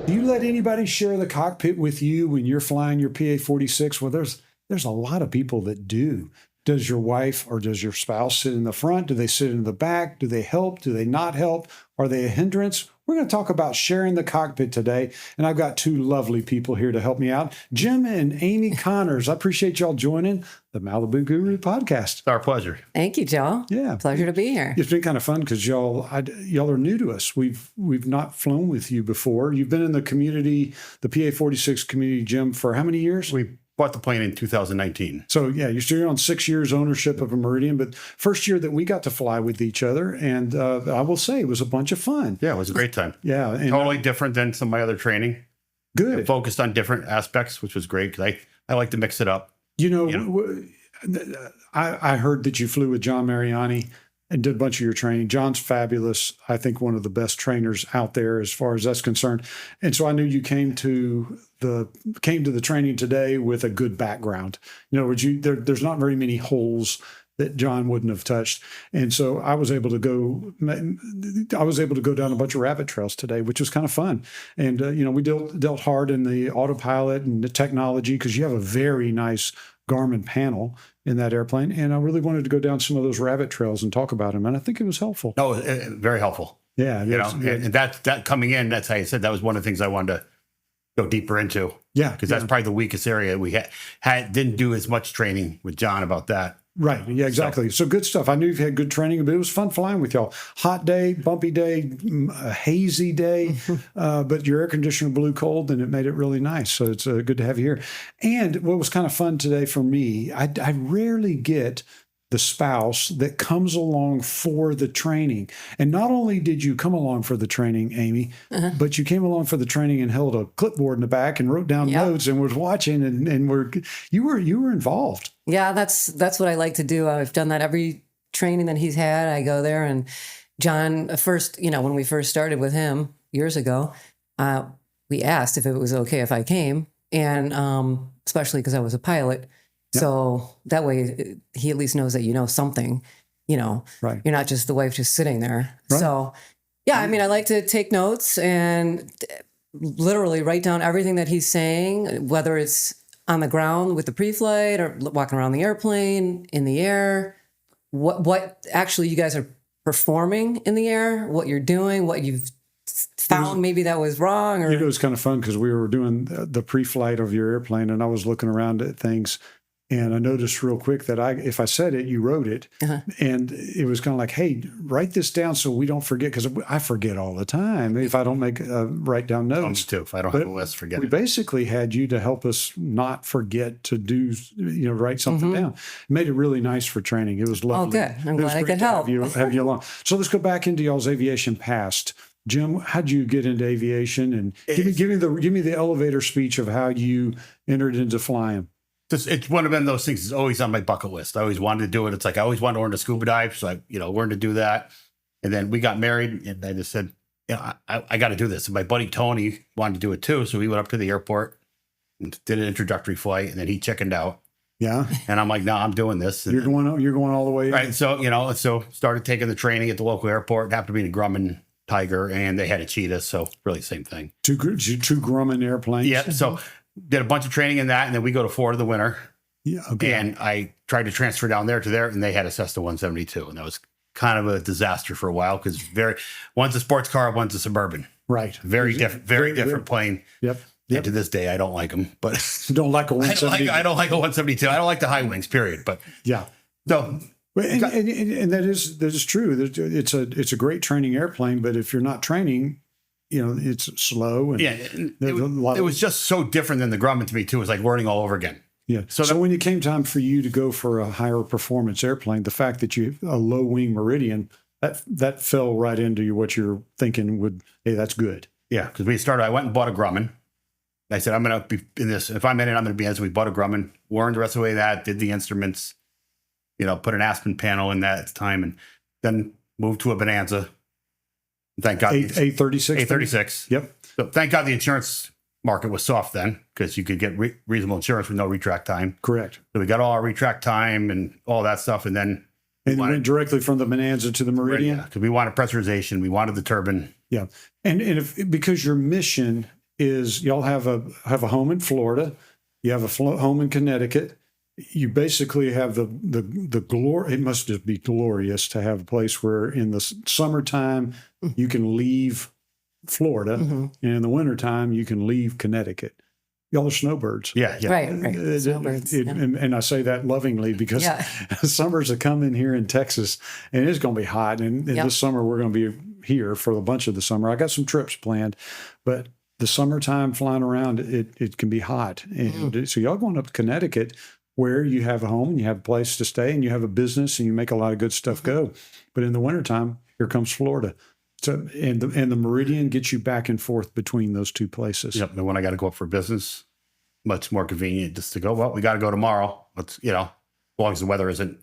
Do you let anybody share the cockpit with you when you're flying your PA-46? Well, there's a lot of people that do. Does your wife or does your spouse sit in the front? Do they sit in the back? Do they help? Do they not help? Are they a hindrance? We're going to talk about sharing the cockpit today, and I've got two lovely people here to help me out, Jim and Amy Connors. I appreciate y'all joining the Malibu Guru podcast. It's our pleasure. Thank you, Joe. Yeah, pleasure to be here. It's been kind of fun because y'all are new to us. We've not flown with you before. You've been in the community, the PA-46 community, Jim, for how many years? We bought the plane in 2019. So yeah, you're still on 6 years ownership of a Meridian, but first year that we got to fly with each other, and I will say it was a bunch of fun. Yeah, it was a great time. Yeah, and totally different than some of my other training. Good. It focused on different aspects, which was great because I like to mix it up. I heard that you flew with John Mariani and did a bunch of your training. John's fabulous. I think one of the best trainers out there as far as that's concerned. And so I knew you came to the training today with a good background. In other words, there's not very many holes that John wouldn't have touched. And so I was able to go down a bunch of rabbit trails today, which was kind of fun. And we dealt hard in the autopilot and the technology because you have a very nice Garmin panel in that airplane. And I really wanted to go down some of those rabbit trails and talk about them. And I think it was helpful. No, very helpful. Yeah. And that coming in, that's how you said, that was one of the things I wanted to go deeper into. Yeah. Because that's probably the weakest area we didn't do as much training with John about that. Right. Yeah, exactly. So good stuff. I knew you've had good training, but it was fun flying with y'all. Hot day, bumpy day, a hazy day, but your air conditioner blew cold and it made it really nice. So it's good to have you here. And what was kind of fun today for me, I rarely get the spouse that comes along for the training. And not only did you come along for the training, Amy, but you came along for the training and held a clipboard in the back and wrote down notes and was watching and you were involved. Yeah, that's what I like to do. I've done that every training that he's had. I go there, and John, when we first started with him years ago, we asked if it was okay if I came, and especially because I was a pilot. Yep. So that way he at least knows that you know something, right. You're not just the wife just sitting there. Right. So yeah, I mean, I like to take notes and literally write down everything that he's saying, whether it's on the ground with the pre-flight or walking around the airplane, in the air, what actually you guys are performing in the air, what you're doing, what you've found maybe that was wrong. Or it was kind of fun because we were doing the pre-flight of your airplane and I was looking around at things. And I noticed real quick that if I said it, you wrote it. And it was kind of like, hey, write this down so we don't forget, because I forget all the time if I don't write down notes. Too, if I don't have a list, forget we it. basically had you to help us not forget to do, write something down. It made it really nice for training. It was lovely. Oh, good. I'm glad I could help. Have you along. So let's go back into y'all's aviation past. Jim, how'd you get into aviation? And give me the elevator speech of how you entered into flying. It's one of those things that's always on my bucket list. I always wanted to do it. It's like I always wanted to learn to scuba dive. So I, learned to do that. And then we got married and I just said, I got to do this. And my buddy Tony wanted to do it too. So we went up to the airport and did an introductory flight and then he chickened out. Yeah. And I'm like, no, I'm doing this. And you're going all the way. Right. So, so started taking the training at the local airport. It happened to be in a Grumman Tiger and they had a Cheetah. So really same thing. Two Grumman airplanes. Yeah. So did a bunch of training in that, and then we go to Florida the winter. Yeah, okay. And I tried to transfer down there to there, and they had a Cessna 172, and that was kind of a disaster for a while because one's a sports car, one's a Suburban. Right. Very different plane. Yep. And to this day, I don't like them. But you don't like a 172. I don't like a 172. I don't like the high wings. Period. But yeah. So. And that is true. It's a great training airplane, but if you're not training, it's slow. And it was just so different than the Grumman to me, too. It was like learning all over again. Yeah. So when it came time for you to go for a higher performance airplane, the fact that you a low wing Meridian, that fell right into what you're thinking hey, that's good. Yeah. Because I went and bought a Grumman. I said, I'm going to be in this. If I'm in it, I'm going to be in this. We bought a Grumman, learned the rest of the way that, did the instruments, put an Aspen panel in that at the time, and then moved to a Bonanza. Thank God. A36? A36. Yep. So thank God the insurance market was soft then because you could get reasonable insurance with no retract time. Correct. So we got all our retract time and all that stuff. And then we went directly from the Bonanza to the Meridian. Because we wanted pressurization. We wanted the turbine. Yeah. And because your mission is y'all have a home in Florida, you have a home in Connecticut. You basically have the glory. It must just be glorious to have a place where in the summertime you can leave Florida, and in the wintertime you can leave Connecticut. Y'all are snowbirds. Yeah. Right. Snowbirds. Yeah. And I say that lovingly because summers have come in here in Texas and it's going to be hot. And this summer we're going to be here for a bunch of the summer. I got some trips planned, but the summertime flying around, it can be hot. And so y'all going up to Connecticut where you have a home and you have a place to stay and you have a business and you make a lot of good stuff go. But in the wintertime, here comes Florida. So and the Meridian gets you back and forth between those two places. Yep. And when I got to go up for business, much more convenient just to go, well, we got to go tomorrow. Let's, as long as the weather isn't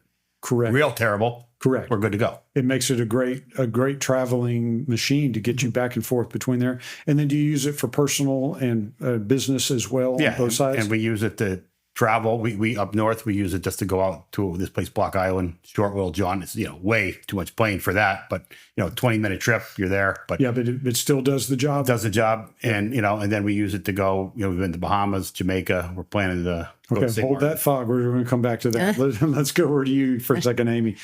real terrible. Correct. We're good to go. It makes it a great traveling machine to get you back and forth between there. And then do you use it for personal and business as well on both sides? And we use it to travel. We up north, we use it just to go out to this place, Block Island, Short Wheel John. It's, way too much plane for that. But, 20-minute trip, you're there. But yeah, but it still does the job. Does the job. And, and then we use it to go, we've been to Bahamas, Jamaica. We're planning to go to hold that thought. We're going to come back to that. Let's go over to you for a second, Amy.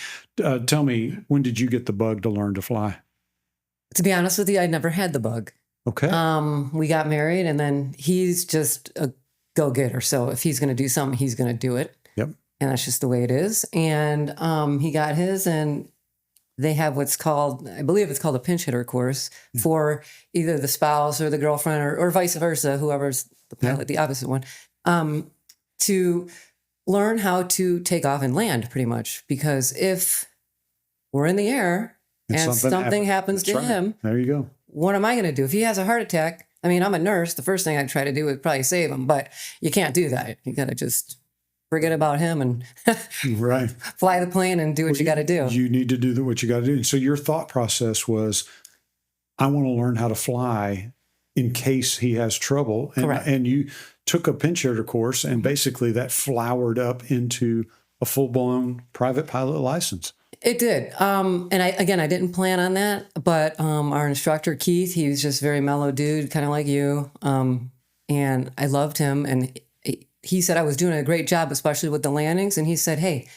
Tell me, when did you get the bug to learn to fly? To be honest with you, I never had the bug. Okay. We got married and then he's just a go-getter. So if he's going to do something, he's going to do it. Yep. And that's just the way it is. And he got his, and they have what's called, I believe it's called a pinch hitter course for either the spouse or the girlfriend or vice versa, whoever's the pilot, the opposite one, to learn how to take off and land pretty much. Because if we're in the air and something happens to him, there you go. What am I going to do? If he has a heart attack, I mean, I'm a nurse. The first thing I'd try to do would probably save him, but you can't do that. You got to just forget about him and fly the plane and do what you got to do. You need to do what you got to do. And so your thought process was, I want to learn how to fly in case he has trouble. And, Correct. And you took a pinch hitter course, and basically that flowered up into a full-blown private pilot license. It did. And I didn't plan on that, but our instructor, Keith, he was just a very mellow dude, kind of like you. And I loved him. And he said I was doing a great job, especially with the landings. And he said, hey,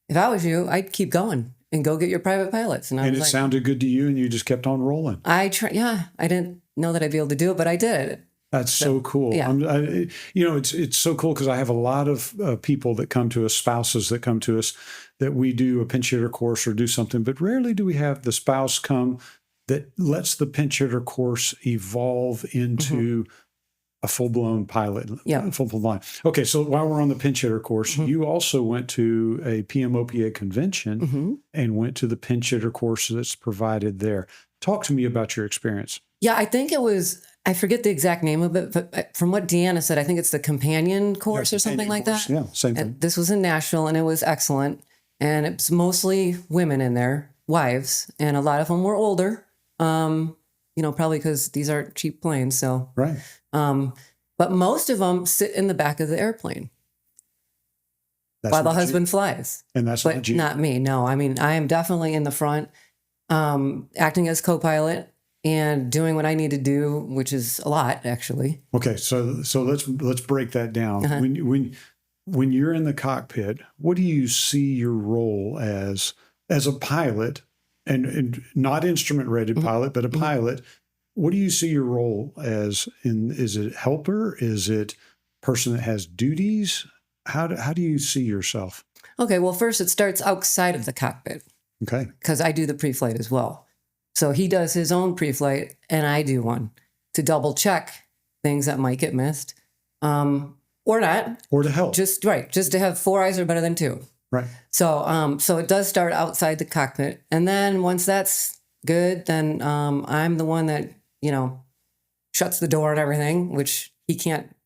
if I was you, I'd keep going and go get your private pilots. And it sounded good to you, and you just kept on rolling. I didn't know that I'd be able to do it, but I did. That's so cool. Yeah. It's so cool because I have a lot of people that come to us, spouses that come to us, that we do a pinch hitter course or do something, but rarely do we have the spouse come that lets the pinch hitter course evolve into a full-blown pilot. Yeah. Full-blown line. Okay, so while we're on the pinch hitter course, you also went to a PMOPA convention and went to the pinch hitter course that's provided there. Talk to me about your experience. Yeah, I think it was, I forget the exact name of it, but from what Deanna said, I think it's the companion course or something like that. Yeah, same thing. And this was in Nashville, and it was excellent. And it's mostly women in there, wives, and a lot of them were older, probably because these aren't cheap planes. So, right. But most of them sit in the back of the airplane while the husband flies. And that's not me. No, I mean, I am definitely in the front, acting as co-pilot and doing what I need to do, which is a lot, actually. Okay, so let's break that down. When you're in the cockpit, what do you see your role as a pilot, and not instrument rated pilot, but a pilot? What do you see your role as? Is it helper? Is it person that has duties? How do you see yourself? Okay, well, first it starts outside of the cockpit. Okay, because I do the pre-flight as well. So he does his own pre-flight, and I do one to double check things that might get missed. Or not. Or to help. Just to have 4 eyes are better than 2. Right. So it does start outside the cockpit. And then once that's good, then I'm the one that, shuts the door and everything, which he can't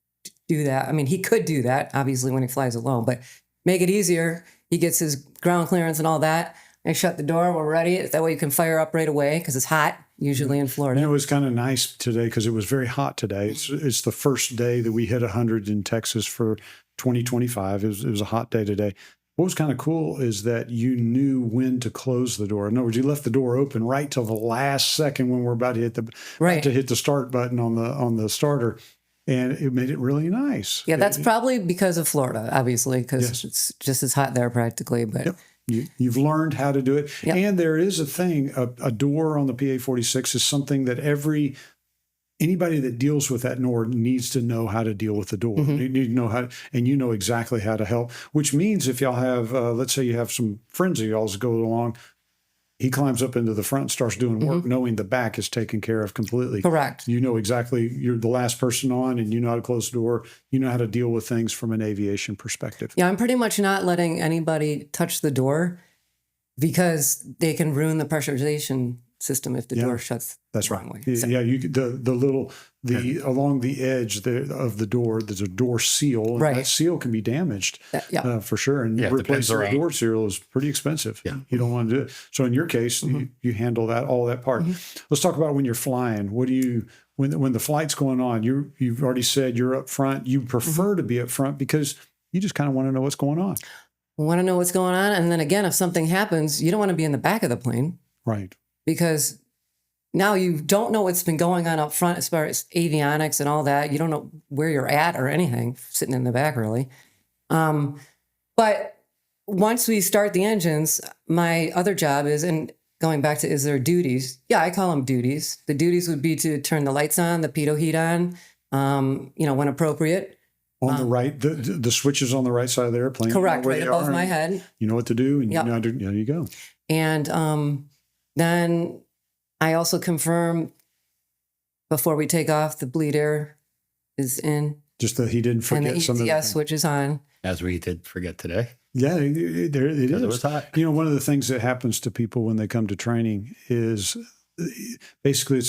do that. I mean, he could do that, obviously, when he flies alone, but make it easier. He gets his ground clearance and all that. I shut the door, we're ready. That way you can fire up right away because it's hot, usually in Florida. It was kind of nice today because it was very hot today. It's the first day that we hit 100 in Texas for 2025. It was a hot day today. what was kind of cool is that you knew when to close the door. In other words, you left the door open right till the last second when we're about to hit the start button on the starter, and it made it really nice. Yeah, that's probably because of Florida, obviously, because it's just as hot there practically. But you've learned how to do it, Yep. and there is a thing. A door on the PA-46 is something that anybody that deals with that door needs to know how to deal with the door. You need to know how, and you know exactly how to help, which means if y'all have, let's say you have some friends of y'all's go along, he climbs up into the front and starts doing work, knowing the back is taken care of completely. Correct. You know exactly, you're the last person on, and you know how to close the door. You know how to deal with things from an aviation perspective. Yeah, I'm pretty much not letting anybody touch the door because they can ruin the pressurization system if the door shuts That's the right. wrong way. So, Yeah, along the edge of the door, there's a door seal. And that seal can be damaged for sure. And replacing the door seal is pretty expensive. Yeah. You don't want to do it. So in your case, you handle all that part. Let's talk about when you're flying. What do you when the flight's going on? You've already said you're up front. You prefer to be up front because you just kind of want to know what's going on. Want to know what's going on, and then again, if something happens, you don't want to be in the back of the plane, right? Because now you don't know what's been going on up front as far as avionics and all that. You don't know where you're at or anything sitting in the back, really. But once we start the engines, my other job is, and going back to, is there duties? Yeah, I call them duties. The duties would be to turn the lights on, the pitot heat on, when appropriate. On the right, the switches on the right side of the airplane. Correct, right above my head. You know what to do, and there you go. And then I also confirm before we take off the bleed air is in. Just that he didn't forget and some of the ETS switch is on. As we did forget today. Yeah, it is. It was hot. One of the things that happens to people when they come to training is basically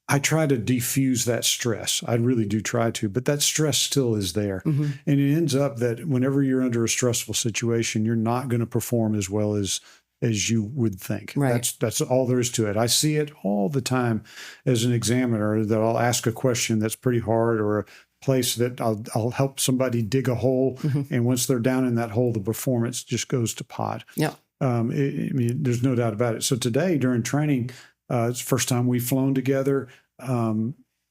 I try to diffuse that stress. I really do try to, but that stress still is there. And it ends up that whenever you're under a stressful situation, you're not going to perform as well as you would think. Right. That's all there is to it. I see it all the time as an examiner that I'll ask a question that's pretty hard, or a place that I'll help somebody dig a hole. And once they're down in that hole, the performance just goes to pot. Yeah. There's no doubt about it. So today during training, it's the first time we've flown together.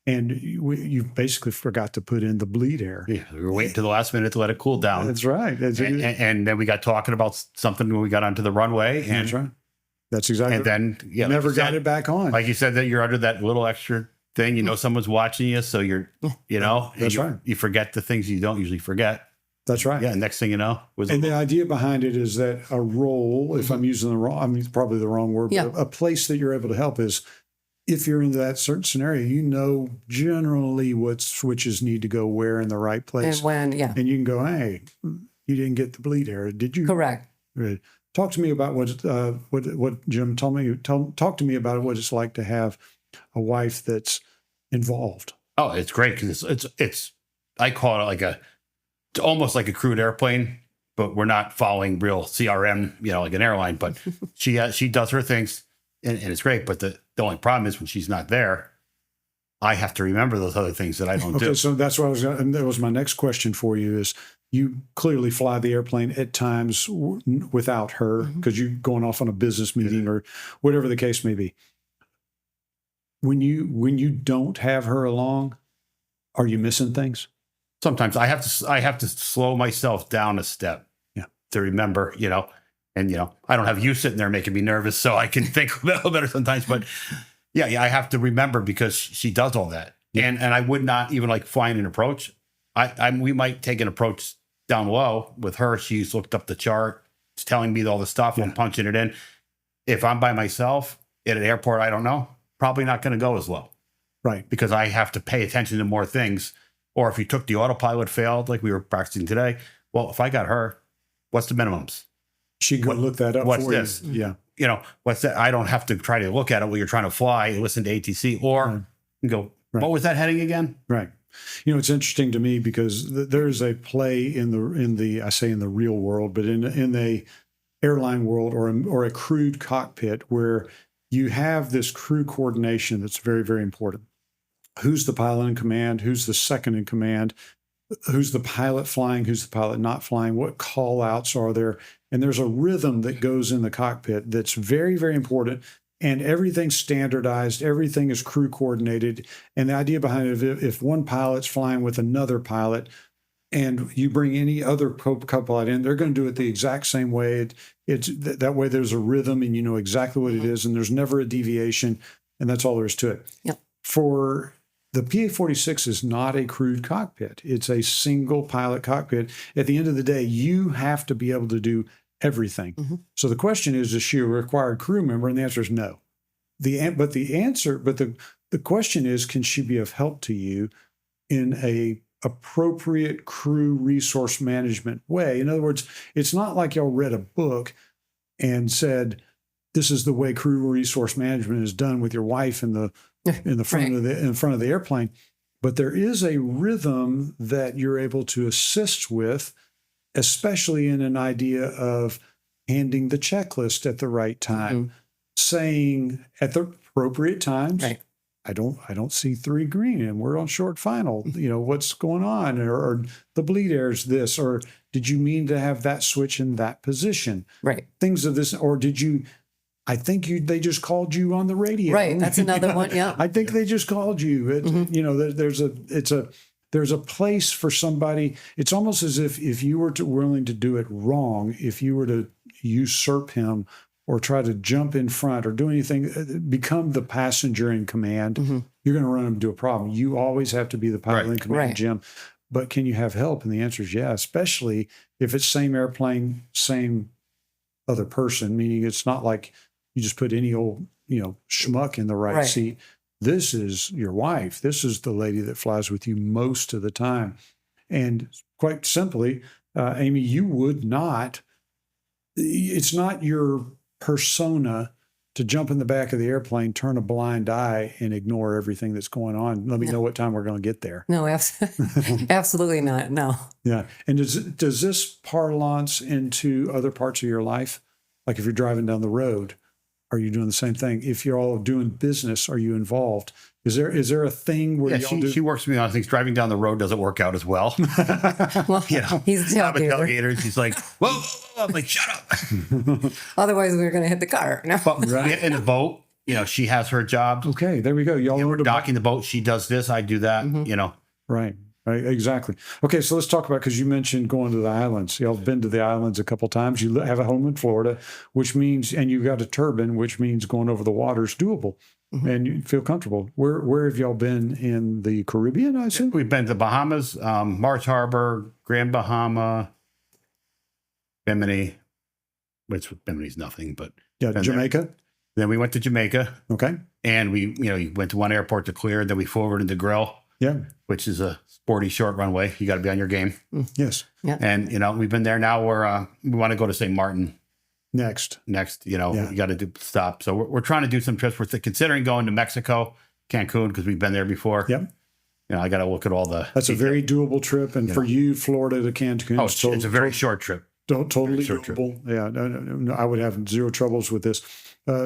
And you basically forgot to put in the bleed air. Yeah, we were waiting to the last minute to let it cool down. That's right. And then we got talking about something when we got onto the runway. And, that's right. That's exactly. And then never got it back on. Like you said, that you're under that little extra thing. You know, someone's watching you, so you're, that's right. You forget the things you don't usually forget. That's right. Yeah. Next thing you know, the idea behind it is that a role, if I'm using probably the wrong word, but a place that you're able to help is, if you're in that certain scenario, generally what switches need to go where in the right place. And when, And you can go, hey, you didn't get the bleed air, did you? Correct. Talk to me about what Jim told me. Talk to me about what it's like to have a wife that's involved. Oh, it's great because it's I call it it's almost like a crewed airplane, but we're not following real CRM, like an airline. But she does her things. And it's great, but the only problem is when she's not there, I have to remember those other things that I don't do. So that's what and that was my next question for you is, you clearly fly the airplane at times without her because you're going off on a business meeting or whatever the case may be. When you don't have her along, are you missing things? Sometimes I have to slow myself down a step to remember, And, I don't have you sitting there making me nervous, so I can think a little better sometimes. But yeah, I have to remember because she does all that. Yeah. And I would not even like flying an approach. We might take an approach down low with her. She's looked up the chart. It's telling me all the stuff. I'm punching it in. If I'm by myself at an airport, I don't know, probably not going to go as low. Right. Because I have to pay attention to more things. Or if you took the autopilot failed, like we were practicing today, well, if I got her, what's the minimums? She could look that up. What's for this? You. Yeah. What's that? I don't have to try to look at it while you're trying to fly, listen to ATC, or go, what was that heading again? Right. It's interesting to me because there's a play in the I say in the real world, but in the airline world or a crewed cockpit where you have this crew coordination that's very, very important. Who's the pilot in command? Who's the second in command? who's the pilot flying, who's the pilot not flying, what call outs are there. And there's a rhythm that goes in the cockpit that's very, very important. And everything's standardized, everything is crew coordinated. And the idea behind it, if one pilot's flying with another pilot and you bring any other co-pilot in, they're going to do it the exact same way. It's that way there's a rhythm and you know exactly what it is, and there's never a deviation, and that's all there is to it. Yep. For the PA-46 is not a crewed cockpit. It's a single pilot cockpit. At the end of the day, you have to be able to do everything. So the question is she a required crew member? And the answer is no. The question is, can she be of help to you in a appropriate crew resource management way? In other words, it's not like y'all read a book and said, this is the way crew resource management is done with your wife in the front of the airplane. But there is a rhythm that you're able to assist with, especially in an idea of handing the checklist at the right time, saying at the appropriate times, I don't see 3 green and we're on short final. You know, what's going on? Or the bleed air is this, or did you mean to have that switch in that position? Right. Things of this, or did you, they just called you on the radio. Right. That's another one. Yeah. I think they just called you. You know, there's a place for somebody. It's almost as if you were willing to do it wrong, if you were to usurp him or try to jump in front or do anything, become the passenger in command, you're going to run into a problem. You always have to be the pilot in command, Jim. But can you have help? And the answer is yeah, especially if it's same airplane, same other person, meaning it's not like you just put any old, schmuck in the right seat. This is your wife. This is the lady that flies with you most of the time. And quite simply, Amy, you would not, it's not your persona to jump in the back of the airplane, turn a blind eye, and ignore everything that's going on. Let me know what time we're going to get there. No, absolutely not. No. Yeah. And does this parlance into other parts of your life? Like if you're driving down the road, are you doing the same thing? If you're all doing business, are you involved? Is there a thing where she works with me on things. Driving down the road doesn't work out as well. Well, he's a tailgater. She's like, whoa. I'm like, shut up. Otherwise, we were going to hit the car. No. But in the boat, she has her job. Okay, there we go. Y'all we're docking the boat. She does this. I do that. Right. Exactly. Okay, so let's talk about, because you mentioned going to the islands. Y'all have been to the islands a couple times. You have a home in Florida, which means, and you've got a turbine, which means going over the water is doable, and you feel comfortable. Where have y'all been in the Caribbean, I assume? We've been to Bahamas, Marsh Harbor, Grand Bahama, Bimini, which Bimini's nothing, but Jamaica. Then we went to Jamaica. Okay. And we, you went to one airport to clear, then we forwarded to Grill. Yeah. Which is a sporty short runway. You got to be on your game. Yes. Yeah. And, we've been there now. We want to go to St. Martin next. You got to do stop. So we're trying to do some trips. We're considering going to Mexico, Cancun, because we've been there before. Yep. I got to look at all the. That's a very doable trip. And for you, Florida to Cancun. Oh, it's a very short trip. Totally doable. Yeah. No, I would have zero troubles with this.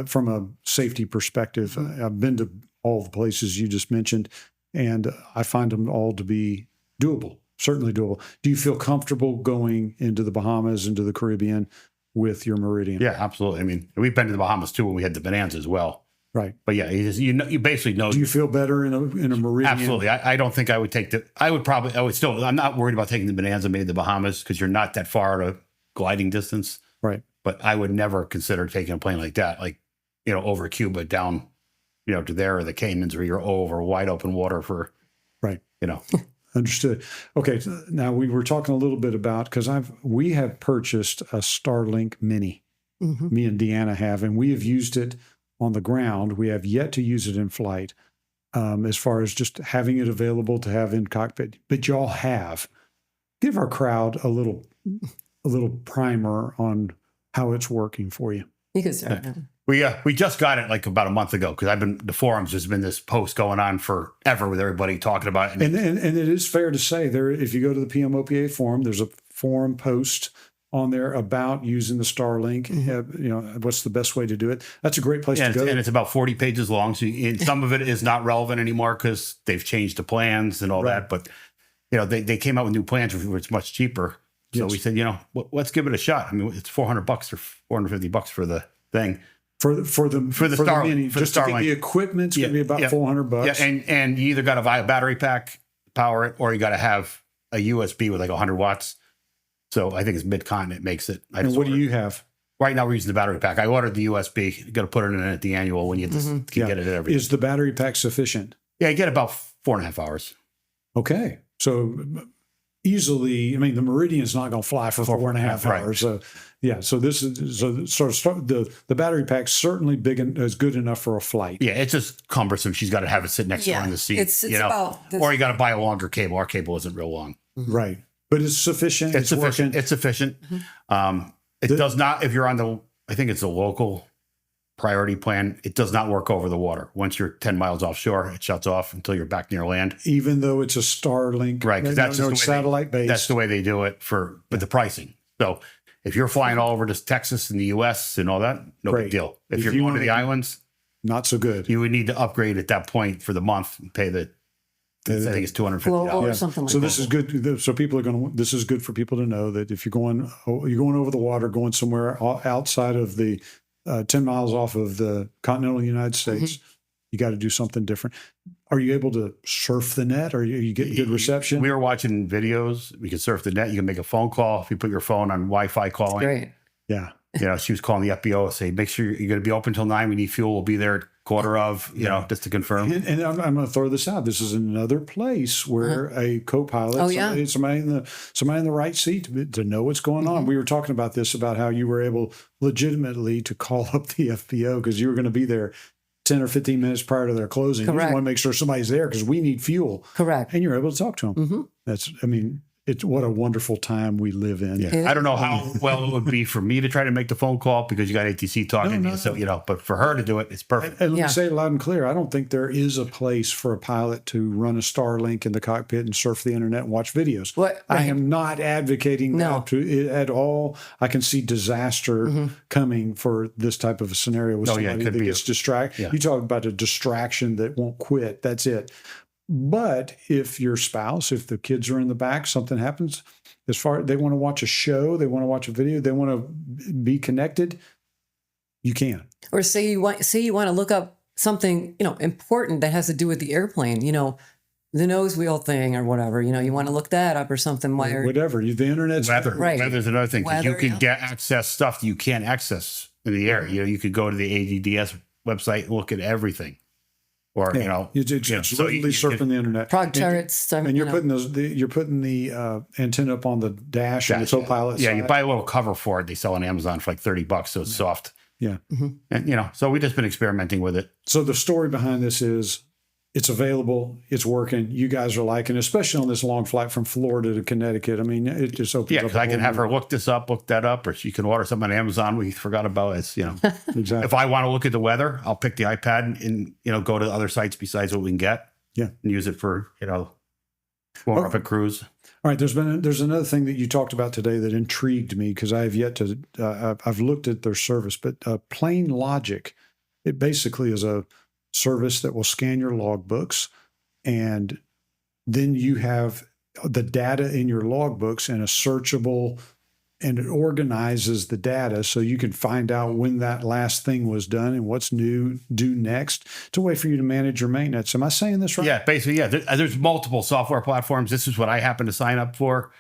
From a safety perspective, I've been to all the places you just mentioned, and I find them all to be doable, certainly doable. Do you feel comfortable going into the Bahamas, into the Caribbean with your Meridian? Yeah, absolutely. I mean, we've been to the Bahamas too when we had the Bonanza as well. Right. But yeah, you basically know. Do you feel better in a Meridian? Absolutely. I don't think I would take I'm not worried about taking the Bonanza, maybe the Bahamas, because you're not that far at a gliding distance. Right. But I would never consider taking a plane like that, over Cuba down, to there or the Caymans, where you're over wide open water for, right. Understood. Okay. So now we were talking a little bit about, because we have purchased a Starlink Mini. Me and Deanna have, and we have used it on the ground. We have yet to use it in flight, as far as just having it available to have in cockpit. But y'all have. Give our crowd a little primer on how it's working for you. You can start. We just got it about a month ago, because the forums, there's been this post going on forever with everybody talking about it. And it is fair to say if you go to the PMOPA forum, there's a forum post on there about using the Starlink. What's the best way to do it? That's a great place to go. And it's about 40 pages long. So some of it is not relevant anymore because they've changed the plans and all that. But they came out with new plans which was much cheaper. So Yes. we said, let's give it a shot. I mean, it's $400 or $450 for the thing. For the Starlink, mini, for the just to get Starlink. the equipment's going to be about Yeah. $400. Yeah, and you either got to buy a battery pack to power it, or you got to have a USB with like 100 watts. So I think it's Mid-Continent makes it. And what do you have? Right now we're using the battery pack. I ordered the USB. You got to put it in at the annual when you just can get it at every. Is the battery pack sufficient? Yeah, you get about 4.5 hours. Okay. So easily, I mean, the Meridian's not going to fly for 4.5 Right. hours. So yeah. So this is the battery pack's certainly big and is good enough for a flight. Yeah, it's just cumbersome. She's got to have it sit next to her Yeah. on the seat. It's about this- or you got to buy a longer cable. Our cable isn't real long. Right. But it's sufficient. It's sufficient. Working. It's sufficient. It does not, if you're on I think it's the local priority plan, it does not work over the water. Once you're 10 miles offshore, it shuts off until you're back near land. Even though it's a Starlink, Right. Because that's no, just it's the way satellite based. That's the way they do it with the pricing. So if you're flying all over to Texas and the US and all that, no Great. big deal. If If you're you going to wanna- the islands, Not so good. you would need to upgrade at that point for the month and pay I think it's $250. Global or Yeah. something like So that. this is good. So people are going to. This is good for people to know that if you're going over the water, going somewhere outside of the 10 miles off of the continental United States, you got to do something different. Are you able to surf the net? Or you get good reception? We were watching videos. We can surf the net. You can make a phone call if you put your phone on Wi-Fi calling. Great. Yeah. She was calling the FBO and say, make sure you're going to be open till 9. We need fuel. We'll be there at quarter of, just to confirm. And I'm going to throw this out. This is another place where a co-pilot, Oh, yeah. somebody in the right seat to know what's going on. We were talking about this, about how you were able legitimately to call up the FBO because you were going to be there 10 or 15 minutes prior to their closing. You just Correct. want to make sure somebody's there because we need fuel. Correct. And you're able to talk to them. It's what a wonderful time we live in. Yeah. I don't know how well it would be for me to try to make the phone call because you got ATC talking to you. So, but for her to do it, it's perfect. And let Yeah. me say it loud and clear. I don't think there is a place for a pilot to run a Starlink in the cockpit and surf the internet and watch videos. What- I right. am not advocating No. that at all. I can see disaster coming for this type of a scenario with Oh, yeah, it somebody could that be gets distracted. yeah. You talk about a distraction that won't quit. That's it. But if your spouse, if the kids are in the back, something happens, they want to watch a show, they want to watch a video, they want to be connected, you can. Or say you want to look up something, important that has to do with the airplane, the nose wheel thing or whatever, you want to look that up or something. Whatever. The internet's Weather. Right. Weather's another thing. 'Cause you Weather, can yeah. get access stuff that you can't access in the air. You could go to the ADDS website and look at everything. Or, it's literally surfing the internet. Prog charts. And you're putting the antenna up on the dash and the co-pilot Yeah, side. you buy a little cover for it. They sell on Amazon for like $30, so it's soft. Yeah. And so we've just been experimenting with it. So the story behind this is it's available, it's working. You guys are liking it, especially on this long flight from Florida to Connecticut. I mean, it just opens Yeah, up. because I can have her look this up, look that up, or she can order something on Amazon. We forgot about it. Exactly. If I want to look at the weather, I'll pick the iPad and go to other sites besides what we can get. Yeah. And use it for, going up a cruise. All right, there's another thing that you talked about today that intrigued me because I have yet to. I've looked at their service, but Plain Logic, it basically is a service that will scan your logbooks, and then you have the data in your logbooks in a searchable, and it organizes the data so you can find out when that last thing was done and what's due next. It's a way for you to manage your maintenance. Am I saying this right? Yeah, basically, yeah. There's multiple software platforms. This is what I happen to sign up for.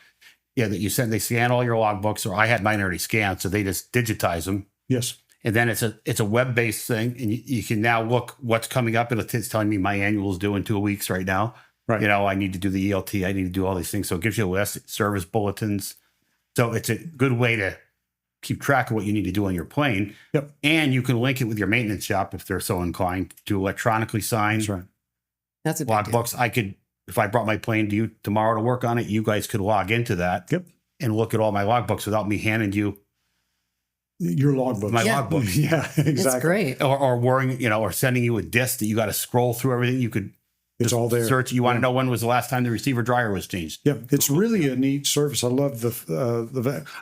Yeah, that they scan all your logbooks, or I had mine already scanned, so they just digitize them. Yes. And then it's a web-based thing, and you can now look what's coming up. It's telling me my annual is due in 2 weeks right now. Right. I need to do the ELT. I need to do all these things. So it gives you a list, service bulletins. So it's a good way to keep track of what you need to do on your plane. Yep. And you can link it with your maintenance shop if they're so inclined to electronically sign That's right. That's a big deal. logbooks. If I brought my plane to you tomorrow to work on it, you guys could log into that. Yep. And look at all my logbooks without me handing you Your logbook. my Yeah. logbook. Yeah, exactly. It's great. Or worrying, or sending you a disk that you got to scroll through everything. You could It's all there. search. You want to know when was the last time the receiver dryer was changed. Yeah, it's really a neat service. I love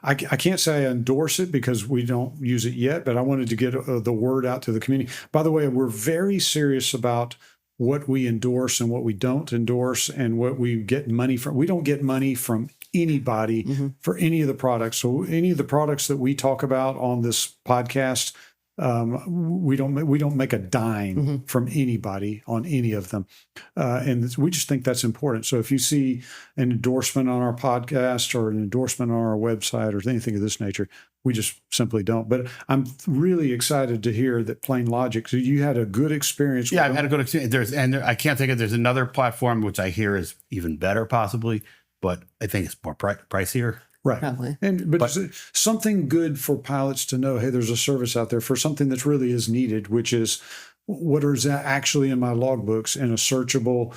I can't say I endorse it because we don't use it yet, but I wanted to get the word out to the community. By the way, we're very serious about what we endorse and what we don't endorse and what we get money from. We don't get money from anybody for any of the products. So any of the products that we talk about on this podcast, we don't make a dime from anybody on any of them, and we just think that's important. So if you see an endorsement on our podcast or an endorsement on our website or anything of this nature, we just simply don't. But I'm really excited to hear that Plain Logic. So you had a good experience. Yeah, with I've had a good experience. I can't think of. There's another platform which I hear is even better, possibly, but I think it's more pricier. Right. Probably. But it's something good for pilots to know, hey, there's a service out there for something that really is needed, which is what is actually in my logbooks in a searchable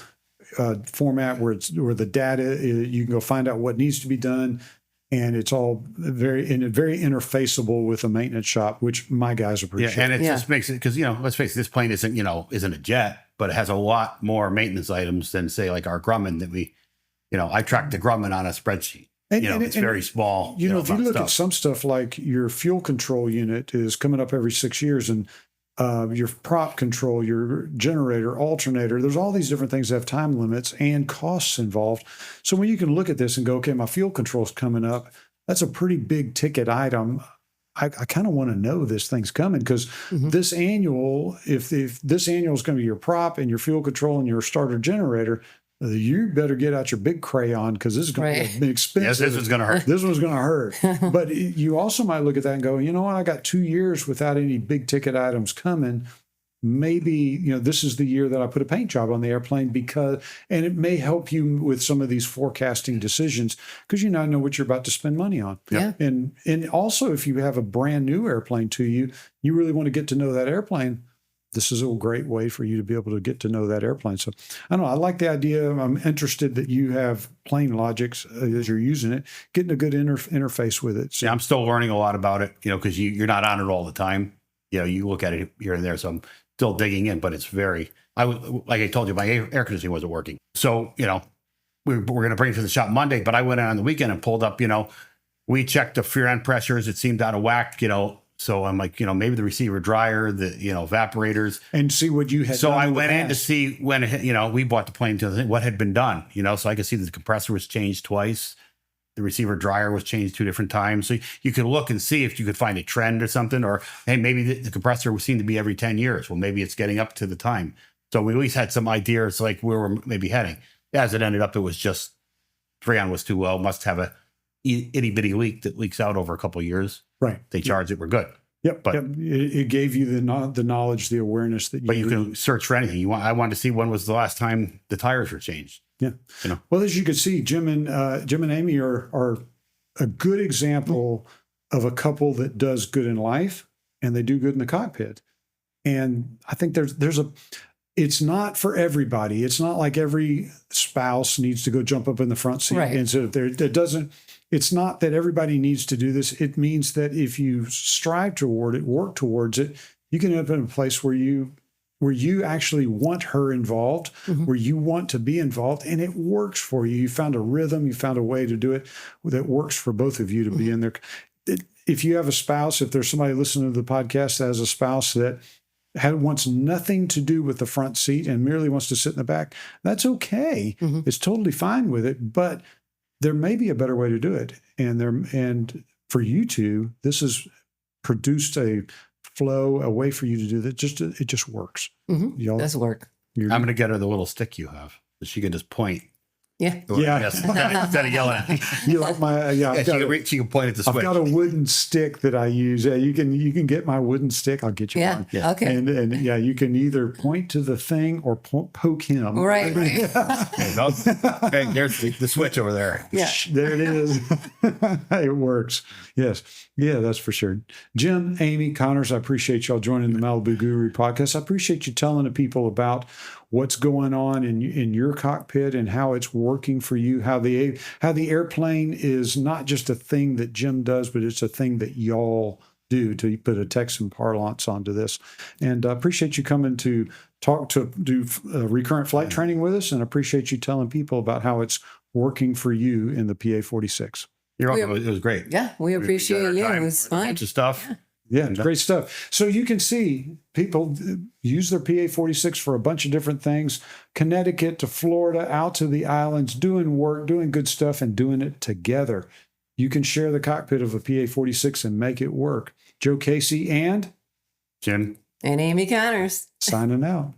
format where the data you can go find out what needs to be done, and it's all very interfaceable with a maintenance shop, which my guys appreciate. Yeah, and it just makes it because let's face it, this plane isn't a jet, but it has a lot more maintenance items than say like our Grumman that we, I track the Grumman on a spreadsheet. It's very small. If you look at some stuff like your fuel control unit is coming up every 6 years, and your prop control, your generator, alternator, there's all these different things that have time limits and costs involved. So when you can look at this and go, okay, my fuel control's coming up, that's a pretty big ticket item. I kind of want to know this thing's coming because this annual, if this annual is going to be your prop and your fuel control and your starter generator, you better get out your big crayon because this is going to be expensive. Yes, this is going to hurt. This one's going to hurt. But you also might look at that and go, you know what? I got 2 years without any big ticket items coming. Maybe, this is the year that I put a paint job on the airplane and it may help you with some of these forecasting decisions because you now know what you're about to spend money on. Yeah. And also if you have a brand new airplane to you, you really want to get to know that airplane. This is a great way for you to be able to get to know that airplane. So I don't know. I like the idea. I'm interested that you have Plain Logics as you're using it, getting a good interface with it. So. Yeah, I'm still learning a lot about it, because you're not on it all the time. You look at it here and there. So I'm still digging in, but it's like I told you, my air conditioning wasn't working. So, we're going to bring it to the shop Monday, but I went in on the weekend and pulled up, we checked the fuel end pressures. It seemed out of whack, So I'm like, maybe the receiver dryer, the, evaporators. And see what you had So done I in the went in to past. see when, we bought the plane to what had been done, so I could see that the compressor was changed twice. The receiver dryer was changed 2 different times. So you could look and see if you could find a trend or something, or, hey, maybe the compressor would seem to be every 10 years. Well, maybe it's getting up to the time. So we at least had some ideas like where we're maybe heading. As it ended up, it was just Freon was too low, must have a itty bitty leak that leaks out over a couple of years. Right. They charge it, we're good. Yep. But it gave you the knowledge, the awareness that you. But you can search for anything. I wanted to see when was the last time the tires were changed. Yeah. Well, as you can see, Jim and Amy are a good example of a couple that does good in life and they do good in the cockpit. And I think it's not for everybody. It's not like every spouse needs to go jump up in the front seat. Right. And so it's not that everybody needs to do this. It means that if you strive toward it, work towards it, you can end up in a place where you actually want her involved, where you want to be involved, and it works for you. You found a rhythm, you found a way to do it that works for both of you to be in there. If you have a spouse, if there's somebody listening to the podcast that has a spouse that wants nothing to do with the front seat and merely wants to sit in the back, that's okay. It's totally fine with it, but there may be a better way to do it. And for you two, this has produced a flow, a way for you to do that. It just works. Y'all, Does work. I'm going to get her the little stick you have so she can just point. Yeah. Yeah. Instead of yelling at me. You like my She can point at the switch. I've got a wooden stick that I use. Yeah, you can get my wooden stick. I'll get you one. Yeah. Okay. And yeah, you can either point to the thing or poke him. Right. Hey, there's the switch over there. Yeah. There it is. It works. Yes. Yeah, that's for sure. Jim, Amy, Connors, I appreciate y'all joining the Malibu Guru podcast. I appreciate you telling the people about what's going on in your cockpit and how it's working for you, how the airplane is not just a thing that Jim does, but it's a thing that y'all do, to put a Texan parlance onto this. And I appreciate you coming to do recurrent flight training with us, and appreciate you telling people about how it's working for you in the PA-46. You're welcome. It was great. Yeah, we appreciate you. It was fun. Bunch of stuff. Yeah, great stuff. So you can see people use their PA-46 for a bunch of different things. Connecticut to Florida, out to the islands, doing work, doing good stuff, and doing it together. You can share the cockpit of a PA-46 and make it work. Joe Casey and Jim. And Amy Connors. signing out.